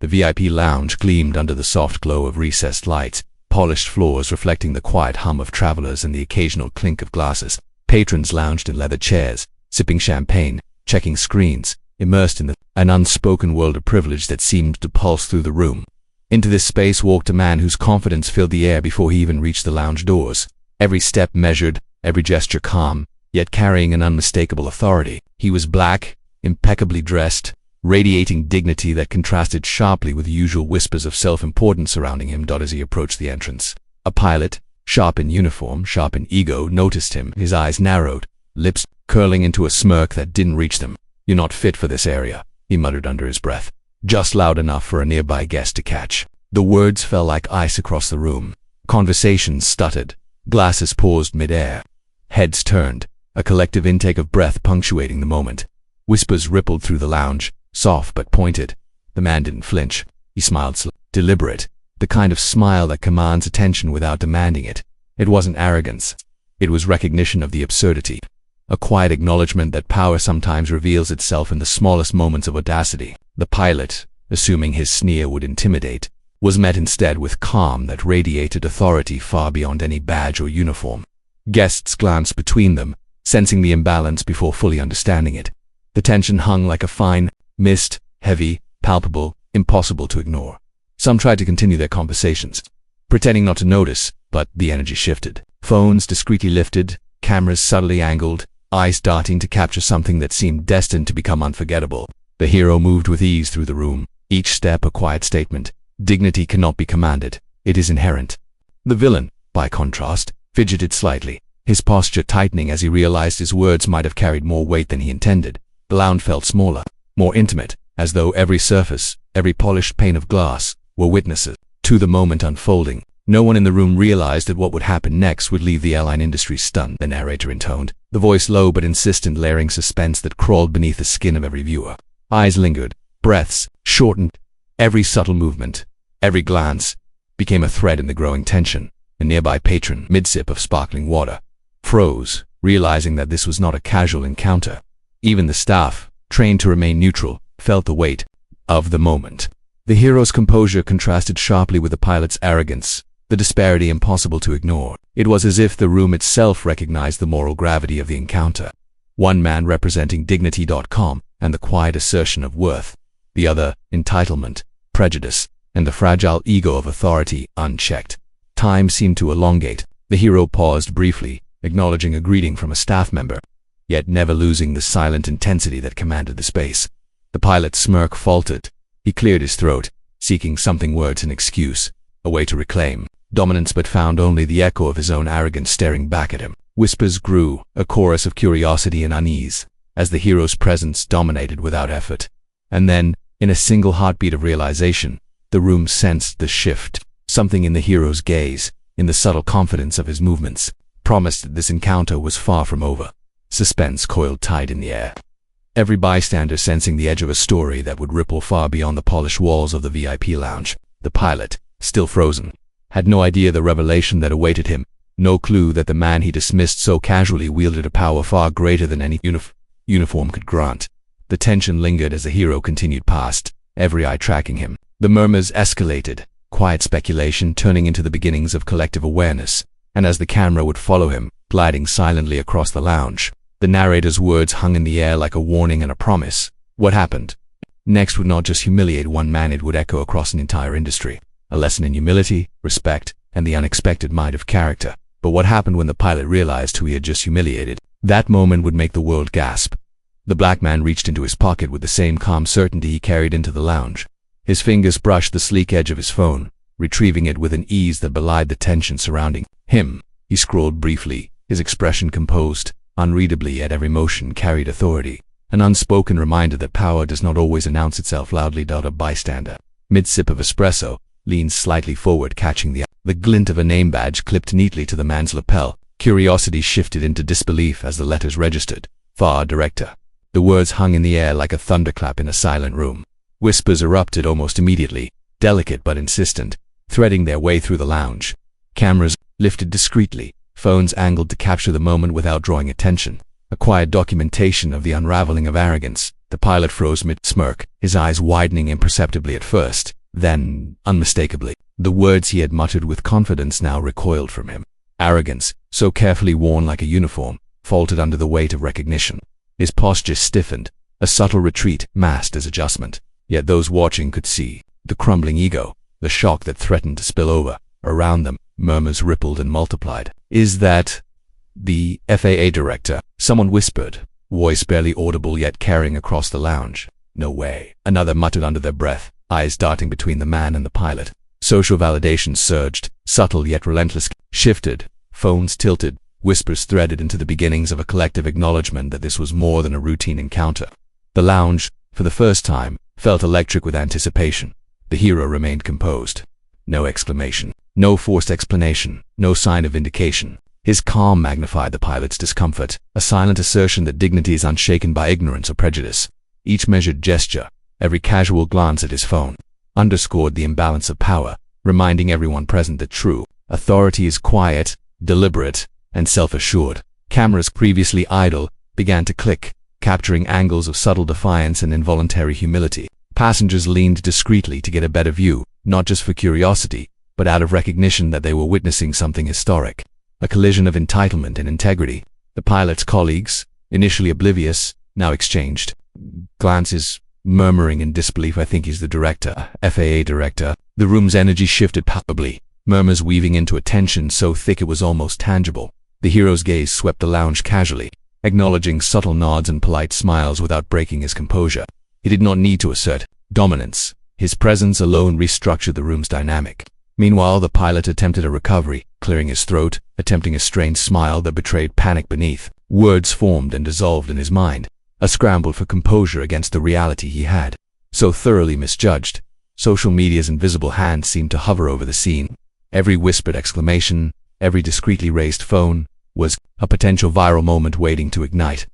The VIP lounge gleamed under the soft glow of recessed lights, polished floors reflecting the quiet hum of travelers and the occasional clink of glasses. Patrons lounged in leather chairs, sipping champagne, checking screens, immersed in an unspoken world of privilege that seemed to pulse through the room. Into this space walked a man whose confidence filled the air before he even reached the lounge doors. Every step measured, every gesture calm, yet carrying an unmistakable authority. He was black, impeccably dressed, radiating dignity that contrasted sharply with the usual whispers of self-importance surrounding him as he approached the entrance. A pilot, sharp in uniform, sharp in ego, noticed him. His eyes narrowed, lips curling into a smirk that didn't reach them. "You're not fit for this area," he muttered under his breath, just loud enough for a nearby guest to catch. The words fell like ice across the room. Conversations stuttered, glasses paused mid-air. Heads turned, a collective intake of breath punctuating the moment. Whispers rippled through the lounge, soft but pointed. The man didn't flinch. He smiled deliberate, the kind of smile that commands attention without demanding it. It wasn't arrogance. It was recognition of the absurdity. A quiet acknowledgement that power sometimes reveals itself in the smallest moments of audacity. The pilot, assuming his sneer would intimidate, was met instead with calm that radiated authority far beyond any badge or uniform. Guests glanced between them, sensing the imbalance before fully understanding it. The tension hung like a fine mist, heavy, palpable, impossible to ignore. Some tried to continue their conversations, pretending not to notice, but the energy shifted. Phones discreetly lifted, cameras subtly angled, eyes darting to capture something that seemed destined to become unforgettable. The hero moved with ease through the room, each step a quiet statement. Dignity cannot be commanded, it is inherent. The villain, by contrast, fidgeted slightly, his posture tightening as he realized his words might have carried more weight than he intended. The lounge felt smaller, more intimate, as though every surface, every polished pane of glass, were witnesses to the moment unfolding. No one in the room realized that what would happen next would leave the airline industry stunned, the narrator intoned, the voice low but insistent, layering suspense that crawled beneath the skin of every viewer. Eyes lingered, breaths shortened, every subtle movement, every glance, became a thread in the growing tension. A nearby patron, mid-sip of sparkling water, froze, realizing that this was not a casual encounter. Even the staff, trained to remain neutral, felt the weight of the moment. The hero's composure contrasted sharply with the pilot's arrogance, the disparity impossible to ignore. It was as if the room itself recognized the moral gravity of the encounter. One man representing dignity.com and the quiet assertion of worth, the other entitlement, prejudice, and the fragile ego of authority unchecked. Time seemed to elongate. The hero paused briefly, acknowledging a greeting from a staff member, yet never losing the silent intensity that commanded the space. The pilot's smirk faltered. He cleared his throat, seeking something words an excuse, a way to reclaim dominance, but found only the echo of his own arrogance staring back at him. Whispers grew, a chorus of curiosity and unease, as the hero's presence dominated without effort. And then, in a single heartbeat of realization, the room sensed the shift. Something in the hero's gaze, in the subtle confidence of his movements, promised that this encounter was far from over. Suspense coiled tight in the air. Every bystander sensing the edge of a story that would ripple far beyond the polished walls of the VIP lounge. The pilot, still frozen, had no idea the revelation that awaited him, no clue that the man he dismissed so casually wielded a power far greater than any uniform could grant. The tension lingered as the hero continued past, every eye tracking him. The murmurs escalated, quiet speculation turning into the beginnings of collective awareness, and as the camera would follow him, gliding silently across the lounge, the narrator's words hung in the air like a warning and a promise. What happened next would not just humiliate one man, it would echo across an entire industry. A lesson in humility, respect, and the unexpected might of character. But what happened when the pilot realized who he had just humiliated? That moment would make the world gasp. The black man reached into his pocket with the same calm certainty he carried into the lounge. His fingers brushed the sleek edge of his phone, retrieving it with an ease that belied the tension surrounding him. He scrolled briefly, his expression composed, unreadably, yet every motion carried authority. An unspoken reminder that power does not always announce itself loudly. A bystander, mid-sip of espresso, leaned slightly forward, catching the glint of a name badge clipped neatly to the man's lapel. Curiosity shifted into disbelief as the letters registered. FAA Director. The words hung in the air like a thunderclap in a silent room. Whispers erupted almost immediately, delicate but insistent, threading their way through the lounge. Cameras lifted discreetly, phones angled to capture the moment without drawing attention. A quiet documentation of the unraveling of arrogance, The pilot froze mid-smirk, his eyes widening imperceptibly at first, then, unmistakably. The words he had muttered with confidence now recoiled from him. Arrogance, so carefully worn like a uniform, faltered under the weight of recognition. His posture stiffened, a subtle retreat masked his adjustment. Yet those watching could see the crumbling ego, the shock that threatened to spill over. Around them, murmurs rippled and multiplied. "Is that the FAA Director?" someone whispered, voice barely audible yet carrying across the lounge. "No way," another muttered under their breath, eyes darting between the man and the pilot. Social validation surged, subtle yet relentless, shifted, phones tilted, whispers threaded into the beginnings of a collective acknowledgement that this was more than a routine encounter. The lounge, for the first time, felt electric with anticipation. The hero remained composed. No exclamation, no forced explanation, no sign of vindication. His calm magnified the pilot's discomfort, a silent assertion that dignity is unshaken by ignorance or prejudice. Each measured gesture, every casual glance at his phone, underscored the imbalance of power, reminding everyone present that true authority is quiet, deliberate, and self-assured. Cameras previously idle began to click, capturing angles of subtle defiance and involuntary humility. Passengers leaned discreetly to get a better view, not just for curiosity, but out of recognition that they were witnessing something historic. A collision of entitlement and integrity. The pilot's colleagues, initially oblivious, now exchanged glances, murmuring in disbelief, "I think he's the director, FAA Director." The room's energy shifted palpably, murmurs weaving into a tension so thick it was almost tangible. The hero's gaze swept the lounge casually, acknowledging subtle nods and polite smiles without breaking his composure. He did not need to assert dominance. His presence alone restructured the room's dynamic. Meanwhile, the pilot attempted a recovery, clearing his throat, attempting a strained smile that betrayed panic beneath. Words formed and dissolved in his mind, a scramble for composure against the reality he had so thoroughly misjudged. Social media's invisible hand seemed to hover over the scene. Every whispered exclamation, every discreetly raised phone, was a potential viral moment waiting to ignite.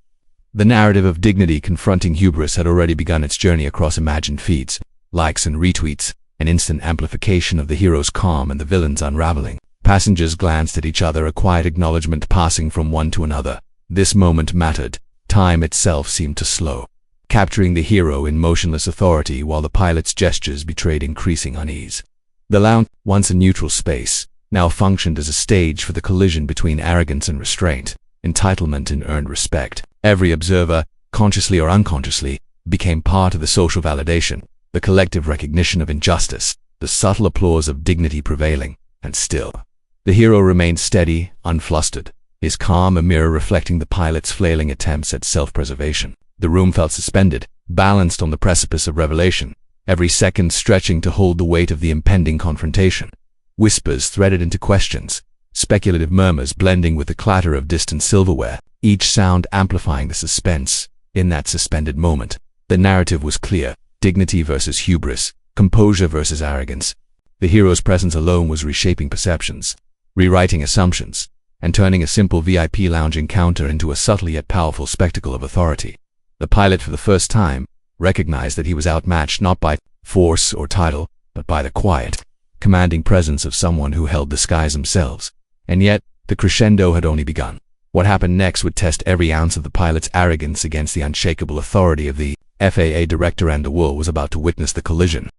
The narrative of dignity confronting hubris had already begun its journey across imagined feeds, likes and retweets, an instant amplification of the hero's calm and the villain's unraveling. Passengers glanced at each other, a quiet acknowledgement passing from one to another. This moment mattered. Time itself seemed to slow, capturing the hero in motionless authority while the pilot's gestures betrayed increasing unease. The lounge, once a neutral space, now functioned as a stage for the collision between arrogance and restraint, entitlement and earned respect. Every observer, consciously or unconsciously, became part of the social validation, the collective recognition of injustice, the subtle applause of dignity prevailing. And still, the hero remained steady, unflustered, his calm a mirror reflecting the pilot's flailing attempts at self-preservation. The room felt suspended, balanced on the precipice of revelation, every second stretching to hold the weight of the impending confrontation. Whispers threaded into questions, speculative murmurs blending with the clatter of distant silverware, each sound amplifying the suspense. In that suspended moment, the narrative was clear: dignity versus hubris, composure versus arrogance. The hero's presence alone was reshaping perceptions, rewriting assumptions, and turning a simple VIP lounge encounter into a subtle yet powerful spectacle of authority. The pilot, for the first time, recognized that he was outmatched not by force or title, but by the quiet, commanding presence of someone who held the skies themselves. And yet, the crescendo had only begun. What happened next would test every ounce of the pilot's arrogance against the unshakable authority of the FAA Director, and the world was about to witness the collision.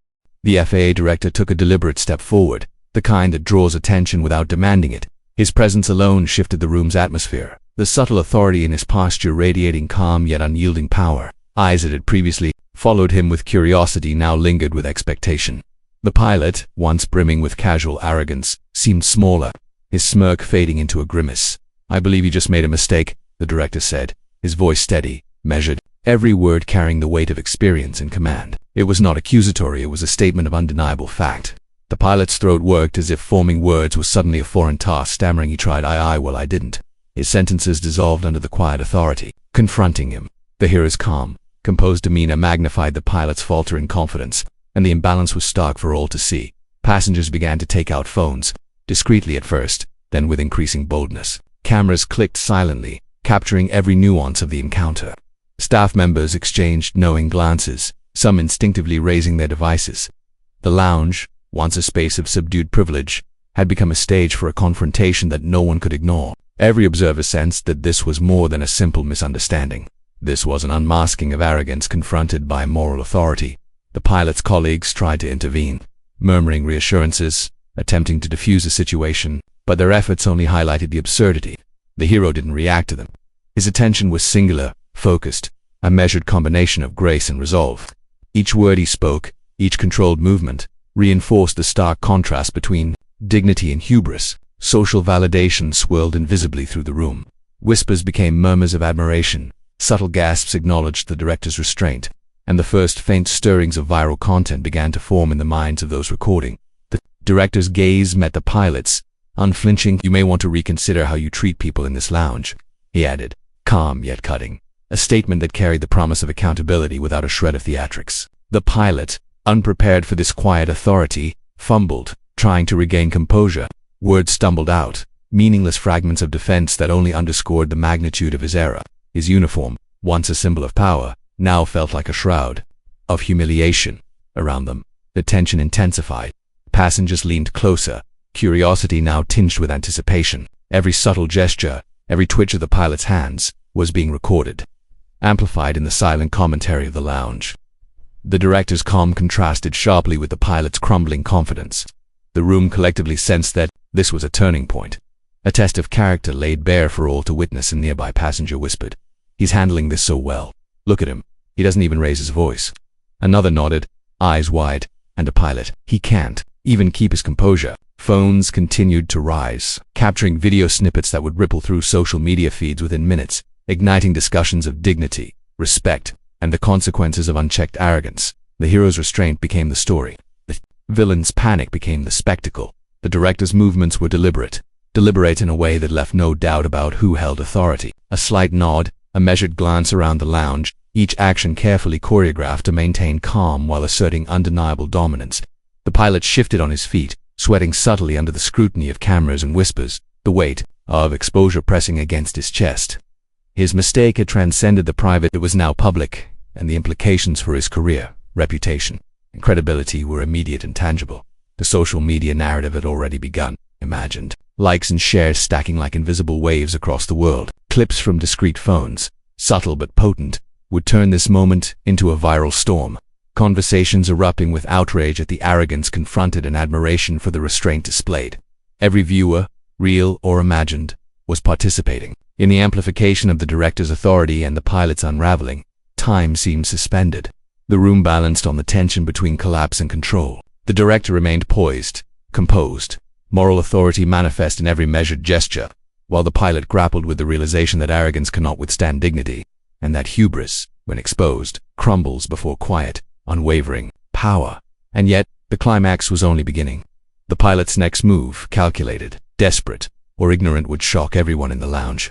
The FAA Director took a deliberate step forward, the kind that draws attention without demanding it. His presence alone shifted the room's atmosphere, the subtle authority in his posture radiating calm yet unyielding power. Eyes that had previously followed him with curiosity now lingered with expectation. The pilot, once brimming with casual arrogance, seemed smaller, his smirk fading into a grimace. "I believe you just made a mistake," the director said, his voice steady, measured, every word carrying the weight of experience and command. It was not accusatory, it was a statement of undeniable fact. The pilot's throat worked as if forming words was suddenly a foreign task. Stammering, he tried, well, I didn't." His sentences dissolved under the quiet authority, confronting him. The hero's calm, composed demeanor magnified the pilot's faltering confidence, and the imbalance was stark for all to see. Passengers began to take out phones, discreetly at first, then with increasing boldness. Cameras clicked silently, capturing every nuance of the encounter. Staff members exchanged knowing glances, some instinctively raising their devices. The lounge, once a space of subdued privilege, had become a stage for a confrontation that no one could ignore. Every observer sensed that this was more than a simple misunderstanding. This was an unmasking of arrogance confronted by moral authority. The pilot's colleagues tried to intervene, murmuring reassurances, attempting to defuse the situation, but their efforts only highlighted the absurdity. The hero didn't react to them. His attention was singular, focused, a measured combination of grace and resolve. Each word he spoke, each controlled movement, reinforced the stark contrast between dignity and hubris. Social validation swirled invisibly through the room. Whispers became murmurs of admiration. Subtle gasps acknowledged the director's restraint, and the first faint stirrings of viral content began to form in the minds of those recording. The director's gaze met the pilot's, unflinching. "You may want to reconsider how you treat people in this lounge," he added, calm yet cutting, a statement that carried the promise of accountability without a shred of theatrics. The pilot, unprepared for this quiet authority, fumbled, trying to regain composure. Words stumbled out, meaningless fragments of defense that only underscored the magnitude of his error. His uniform, once a symbol of power, now felt like a shroud of humiliation around them. The tension intensified. Passengers leaned closer, curiosity now tinged with anticipation. Every subtle gesture, every twitch of the pilot's hands, was being recorded, amplified in the silent commentary of the lounge. The director's calm contrasted sharply with the pilot's crumbling confidence. The room collectively sensed that this was a turning point, a test of character laid bare for all to witness. A nearby passenger whispered, "He's handling this so well. Look at him. He doesn't even raise his voice." Another nodded, eyes wide, and a pilot, "He can't even keep his composure." Phones continued to rise, capturing video snippets that would ripple through social media feeds within minutes, igniting discussions of dignity, respect, and the consequences of unchecked arrogance. The hero's restraint became the story. The villain's panic became the spectacle. The director's movements were deliberate in a way that left no doubt about who held authority. A slight nod, a measured glance around the lounge, each action carefully choreographed to maintain calm while asserting undeniable dominance. The pilot shifted on his feet, sweating subtly under the scrutiny of cameras and whispers, the weight of exposure pressing against his chest. His mistake had transcended the private. It was now public, and the implications for his career, reputation, and credibility were immediate and tangible. The social media narrative had already begun. Imagined likes and shares stacking like invisible waves across the world. Clips from discreet phones, subtle but potent, would turn this moment into a viral storm. Conversations erupting with outrage at the arrogance confronted and admiration for the restraint displayed. Every viewer, real or imagined, was participating in the amplification of the director's authority and the pilot's unraveling. Time seemed suspended. The room balanced on the tension between collapse and control. The director remained poised, composed, moral authority manifest in every measured gesture, while the pilot grappled with the realization that arrogance cannot withstand dignity, and that hubris, when exposed, crumbles before quiet, unwavering power. And yet, the climax was only beginning. The pilot's next move, calculated, desperate, or ignorant, would shock everyone in the lounge.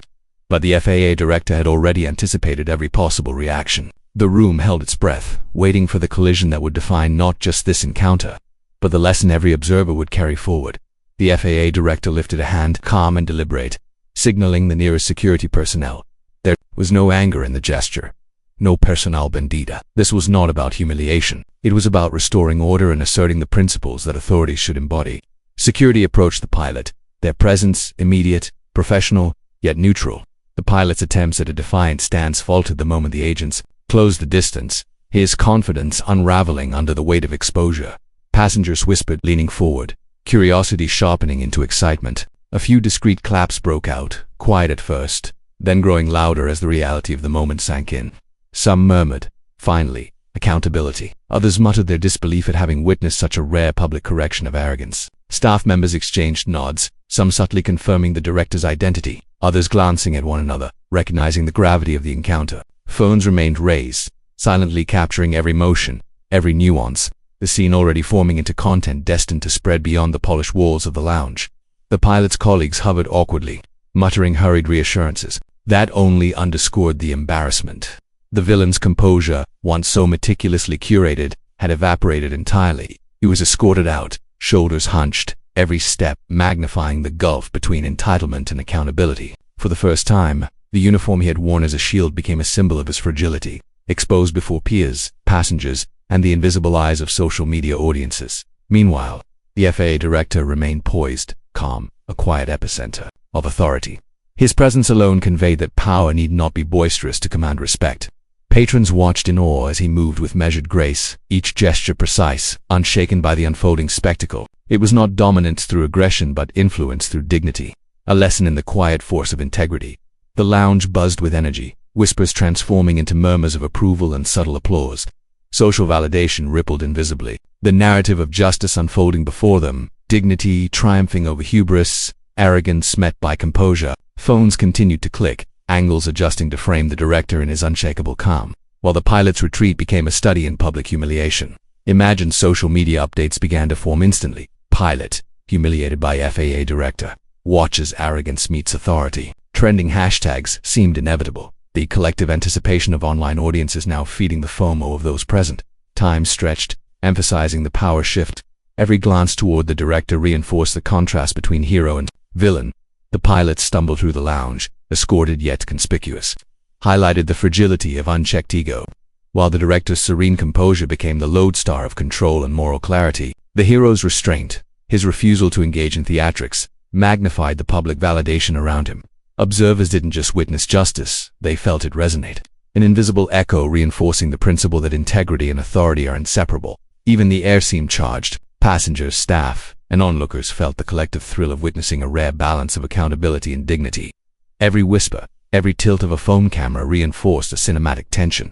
But the FAA director had already anticipated every possible reaction. The room held its breath, waiting for the collision that would define not just this encounter, but the lesson every observer would carry forward. The FAA director lifted a hand, calm and deliberate, signaling the nearest security personnel. There was no anger in the gesture, no personal vendetta. This was not about humiliation. It was about restoring order and asserting the principles that authorities should embody. Security approached the pilot, their presence immediate, professional, yet neutral. The pilot's attempts at a defiant stance faltered the moment the agents closed the distance, his confidence unraveling under the weight of exposure. Passengers whispered, leaning forward, curiosity sharpening into excitement. A few discreet claps broke out, quiet at first, then growing louder as the reality of the moment sank in. Some murmured, finally, accountability. Others muttered their disbelief at having witnessed such a rare public correction of arrogance. Staff members exchanged nods, some subtly confirming the director's identity, others glancing at one another, recognizing the gravity of the encounter. Phones remained raised, silently capturing every motion, every nuance, the scene already forming into content destined to spread beyond the polished walls of the lounge. The pilot's colleagues hovered awkwardly, muttering hurried reassurances. That only underscored the embarrassment. The villain's composure, once so meticulously curated, had evaporated entirely. He was escorted out, shoulders hunched, every step magnifying the gulf between entitlement and accountability. For the first time, the uniform he had worn as a shield became a symbol of his fragility, exposed before peers, passengers, and the invisible eyes of social media audiences. Meanwhile, the FAA director remained poised, calm, a quiet epicenter of authority. His presence alone conveyed that power need not be boisterous to command respect. Patrons watched in awe as he moved with measured grace, each gesture precise, unshaken by the unfolding spectacle. It was not dominance through aggression but influence through dignity, a lesson in the quiet force of integrity. The lounge buzzed with energy, whispers transforming into murmurs of approval and subtle applause. Social validation rippled invisibly, the narrative of justice unfolding before them, dignity triumphing over hubris, arrogance met by composure. Phones continued to click, angles adjusting to frame the director in his unshakable calm, while the pilot's retreat became a study in public humiliation. Imagined social media updates began to form instantly. Pilot, humiliated by FAA Director. Watch as arrogance meets authority. Trending hashtags seemed inevitable. The collective anticipation of online audiences now feeding the FOMO of those present. Time stretched, emphasizing the power shift. Every glance toward the director reinforced the contrast between hero and villain. The pilot stumbled through the lounge, escorted yet conspicuous, highlighted the fragility of unchecked ego. While the director's serene composure became the lodestar of control and moral clarity, the hero's restraint, his refusal to engage in theatrics, magnified the public validation around him. Observers didn't just witness justice, they felt it resonate. An invisible echo reinforcing the principle that integrity and authority are inseparable. Even the air seemed charged. Passengers, staff, and onlookers felt the collective thrill of witnessing a rare balance of accountability and dignity. Every whisper, every tilt of a phone camera reinforced a cinematic tension.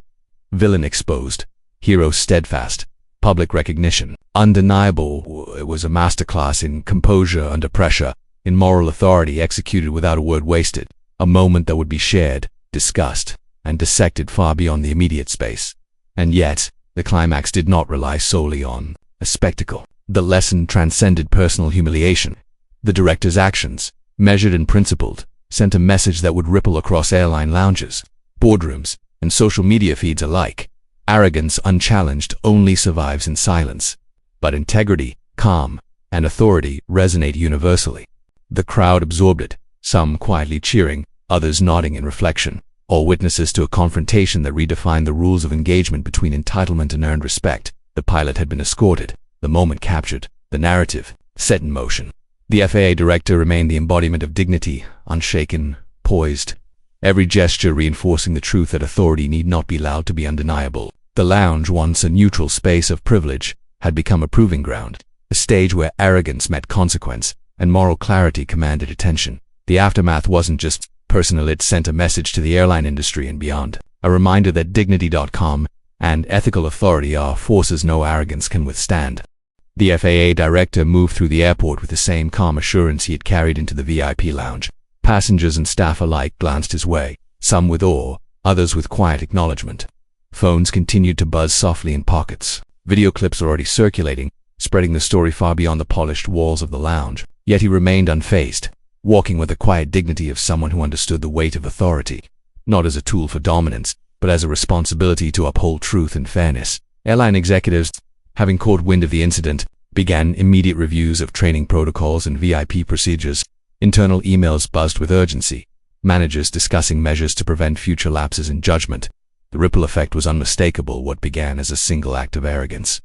Villain exposed, hero steadfast, public recognition undeniable. It was a masterclass in composure under pressure, in moral authority executed without a word wasted, a moment that would be shared, discussed, and dissected far beyond the immediate space. And yet, the climax did not rely solely on a spectacle. The lesson transcended personal humiliation. The director's actions, measured and principled, sent a message that would ripple across airline lounges, boardrooms, and social media feeds alike. Arrogance unchallenged only survives in silence. But integrity, calm, and authority resonate universally. The crowd absorbed it, some quietly cheering, others nodding in reflection, all witnesses to a confrontation that redefined the rules of engagement between entitlement and earned respect. The pilot had been escorted, the moment captured, the narrative set in motion. The FAA Director remained the embodiment of dignity, unshaken, poised, every gesture reinforcing the truth that authority need not be loud to be undeniable. The lounge, once a neutral space of privilege, had become a proving ground, a stage where arrogance met consequence, and moral clarity commanded attention. The aftermath wasn't just personal, it sent a message to the airline industry and beyond, a reminder that dignity.com and ethical authority are forces no arrogance can withstand. The FAA Director moved through the airport with the same calm assurance he had carried into the VIP lounge. Passengers and staff alike glanced his way, some with awe, others with quiet acknowledgement. Phones continued to buzz softly in pockets. Video clips were already circulating, spreading the story far beyond the polished walls of the lounge. Yet he remained unfazed, walking with the quiet dignity of someone who understood the weight of authority, not as a tool for dominance, but as a responsibility to uphold truth and fairness. Airline executives, having caught wind of the incident, began immediate reviews of training protocols and VIP procedures. Internal emails buzzed with urgency, managers discussing measures to prevent future lapses in judgment. The ripple effect was unmistakable. What began as a single act of arrogance,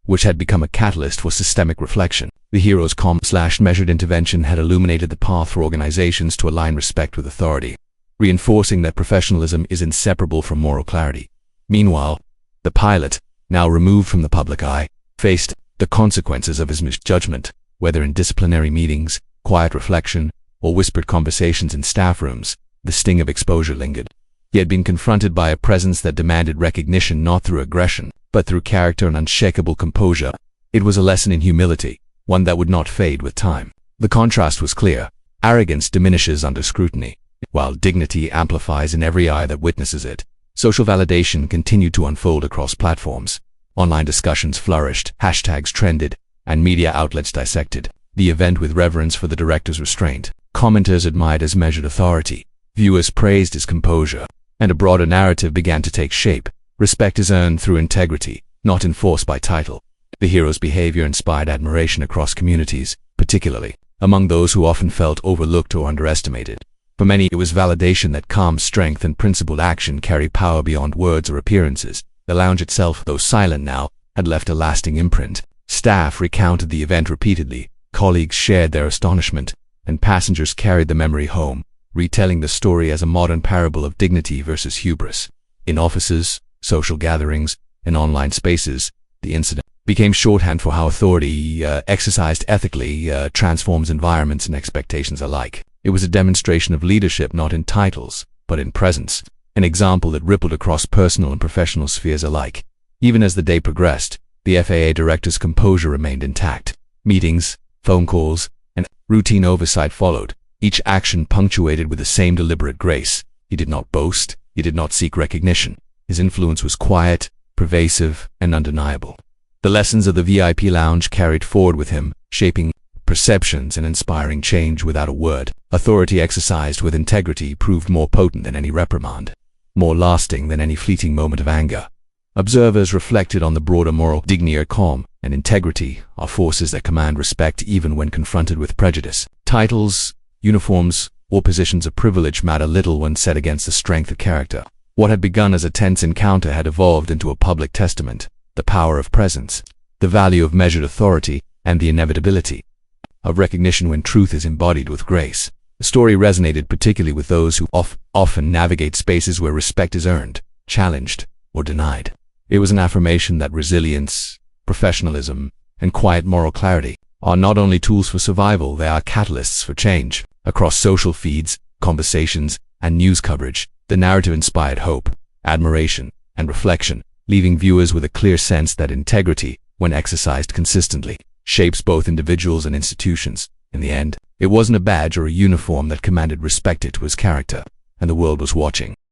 which had become a catalyst for systemic reflection. The hero's calm/measured intervention had illuminated the path for organizations to align respect with authority, reinforcing that professionalism is inseparable from moral clarity. Meanwhile, the pilot, now removed from the public eye, faced the consequences of his misjudgment, whether in disciplinary meetings, quiet reflection, or whispered conversations in staff rooms. The sting of exposure lingered. He had been confronted by a presence that demanded recognition not through aggression, but through character and unshakable composure. It was a lesson in humility, one that would not fade with time. The contrast was clear. Arrogance diminishes under scrutiny, while dignity amplifies in every eye that witnesses it. Social validation continued to unfold across platforms. Online discussions flourished, hashtags trended, and media outlets dissected the event with reverence for the director's restraint. Commenters admired his measured authority. Viewers praised his composure, and a broader narrative began to take shape. Respect is earned through integrity, not enforced by title. The hero's behavior inspired admiration across communities, particularly among those who often felt overlooked or underestimated. For many, it was validation that calm strength and principled action carry power beyond words or appearances. The lounge itself, though silent now, had left a lasting imprint. Staff recounted the event repeatedly, colleagues shared their astonishment, and passengers carried the memory home. retelling the story as a modern parable of dignity versus hubris. In offices, social gatherings, and online spaces, the incident became shorthand for how authority, exercised ethically, transforms environments and expectations alike. It was a demonstration of leadership not in titles, but in presence, an example that rippled across personal and professional spheres alike. Even as the day progressed, the FAA Director's composure remained intact. Meetings, phone calls, and routine oversight followed, each action punctuated with the same deliberate grace. He did not boast, he did not seek recognition. His influence was quiet, pervasive, and undeniable. The lessons of the VIP lounge carried forward with him, shaping perceptions and inspiring change without a word. Authority exercised with integrity proved more potent than any reprimand, more lasting than any fleeting moment of anger. Observers reflected on the broader moral dignity, calm, and integrity are forces that command respect even when confronted with prejudice. Titles, uniforms, or positions of privilege matter little when set against the strength of character. What had begun as a tense encounter had evolved into a public testament: the power of presence, the value of measured authority, and the inevitability of recognition when truth is embodied with grace. The story resonated particularly with those who often navigate spaces where respect is earned, challenged, or denied. It was an affirmation that resilience, professionalism, and quiet moral clarity are not only tools for survival, they are catalysts for change. Across social feeds, conversations, and news coverage, the narrative inspired hope, admiration, and reflection, leaving viewers with a clear sense that integrity, when exercised consistently, shapes both individuals and institutions. In the end, it wasn't a badge or a uniform that commanded respect, it was character, and the world was watching.